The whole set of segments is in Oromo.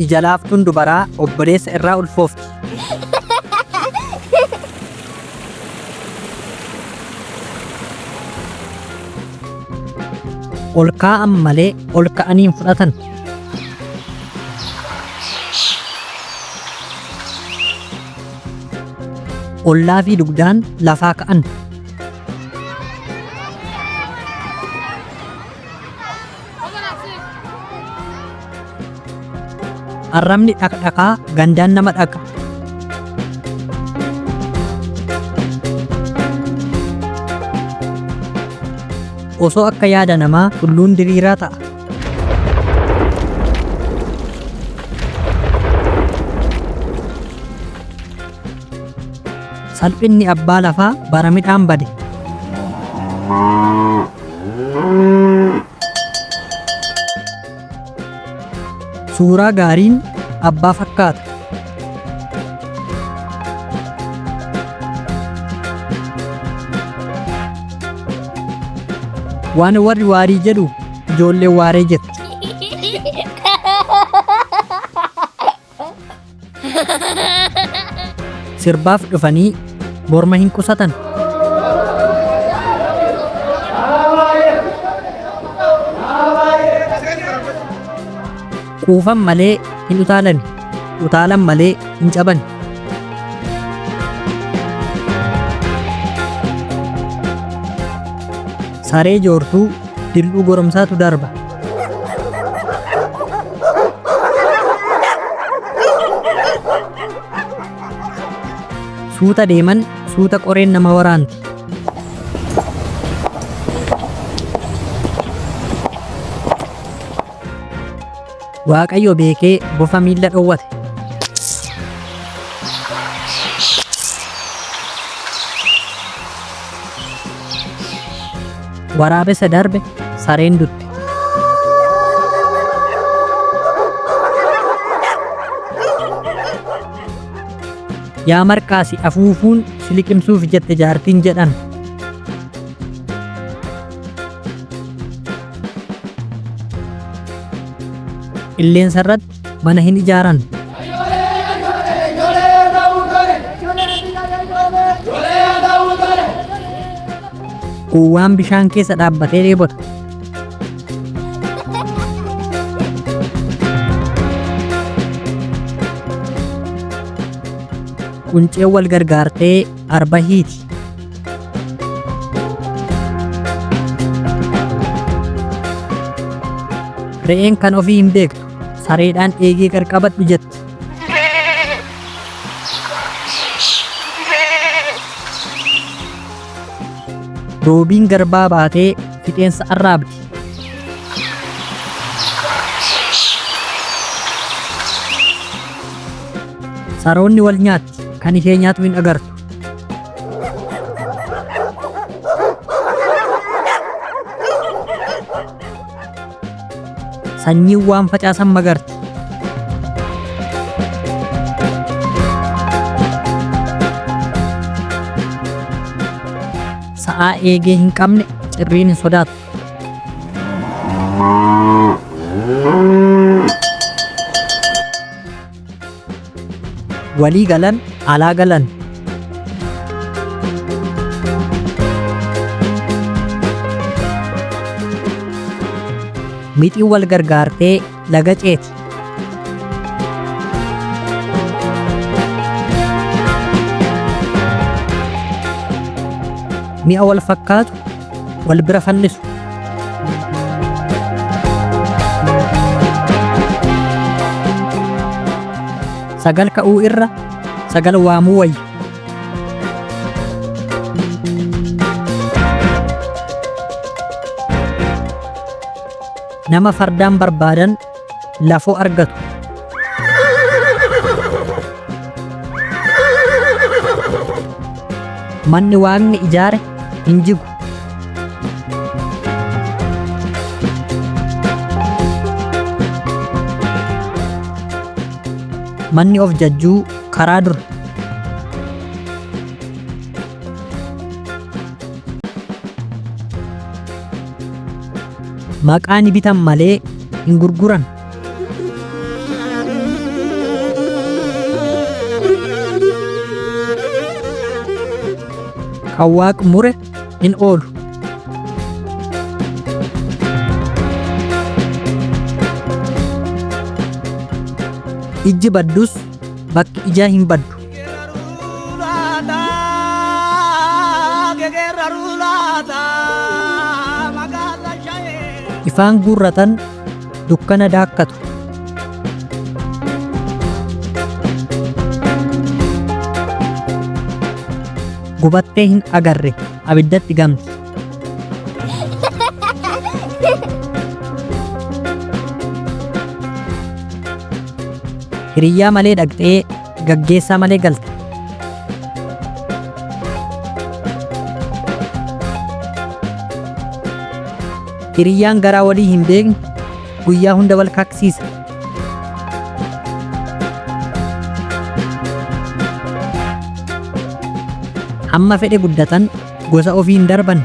Ija laaftuun dubaraa obboleessa irraa ulfoofti. Ol kaa'an malee ol ka'anii hin fudhatan. Ollaa fi dugdaan lafaa ka'an. Arrabni dhaqdhaqaa gandaan nama dhaqa. Osoo akka yaada namaa tulluun diriiraa ta'a. Salphinni abbaa lafaa bara midhaan bade. Suuraa gaariin abbaa fakkaata. Waan warri waarii jedhu ijoolleen waaree jetti. Sirbaaf dhufanii morma hin qusatan. Quufan malee hin utaalan, utaalan malee hin caban. Saree joortuu dilluu goromsaatu darba. Suuta deeman suuta qoreen nama waraanti. Waaqayyo beekee bofa miilla dhowwate. Waraabessa darbe sareen dutte. Yaa marqaasi afuufuun si liqimsuuf jette jaartiin jedhan. Qilleensa irratti mana hin ijaaran. Uwwaan bishaan keessa dhaabbatee dheebota. Qunceen wal gargaartee arba hiiti. Re'een kan ofii hin beektu sareedhaan eegee qarqabadhu jetti. Roobiin garbaa baatee fixeensa arraabdi. Saroonni wal nyaatti kan ishee nyaatu hin agartu. Sanyiin waan facaasan magarti. Sa'aa eegee hin qabne cirriin hin sodaatu. Walii galan alaa galan. Mixii wal gargaartee laga ceeti. Mi'a wal fakkaatu wal bira fannisu. Sagal ka'uu irra sagal waamuu wayya. Nama fardaan barbaadan lafoo argatu. Manni waaqni ijaare hin jigu. manni of jajjuu karaa dura. Maqaa ni bitan malee hin gurguran. Kan Waaqni mure hin oolu. Ijji baddus bakki ijaa hin baddu. Ifaan guurratan dukkana daakkatu. Gubattee hin agarre abiddatti gamti. Hiriyyaa malee dhaqxee gaggeessaa malee galte. Hiriyyaan garaa walii hin beekne guyyaa hunda wal kaksiisa. Hamma fedhe guddatan gosa ofii hin darban.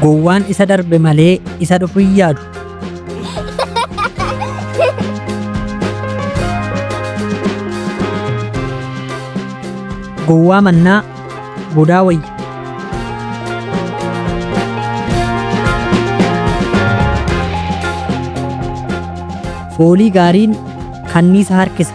Gowwaan isa darbe malee isa dhufu hin yaadu. Gowwaa mannaa godaa wayya. Foolii gaariin kanniisa harkisa.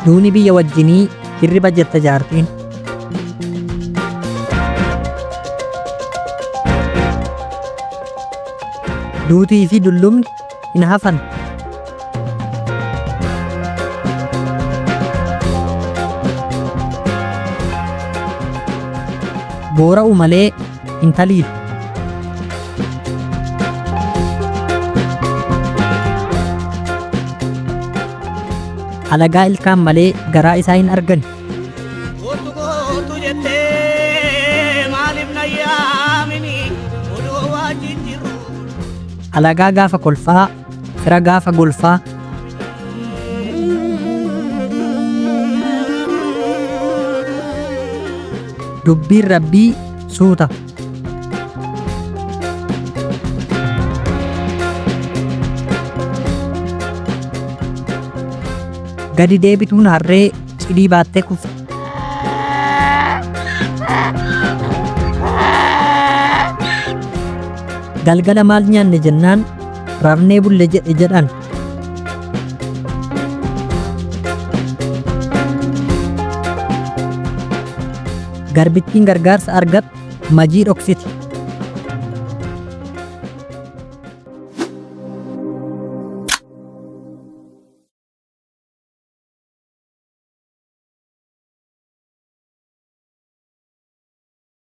Duuni biyya wajjinii hirriba jetta jaartiin. Duutii fi dullumni hin hafan. Boora'u malee hin taliilu. Alagaa ilkaan malee garaa isaa hin argan. Alagaa gaafa kolfaa, fira gaafa golfaa. Dubbiin Rabbii suuta. Gadi deebituun harree cidii baattee kufte. Galgala maal nyaanne jennaan rafnee bulle jedhe jedhan. Garbittiin gargaarsa argat majii dhoksiti.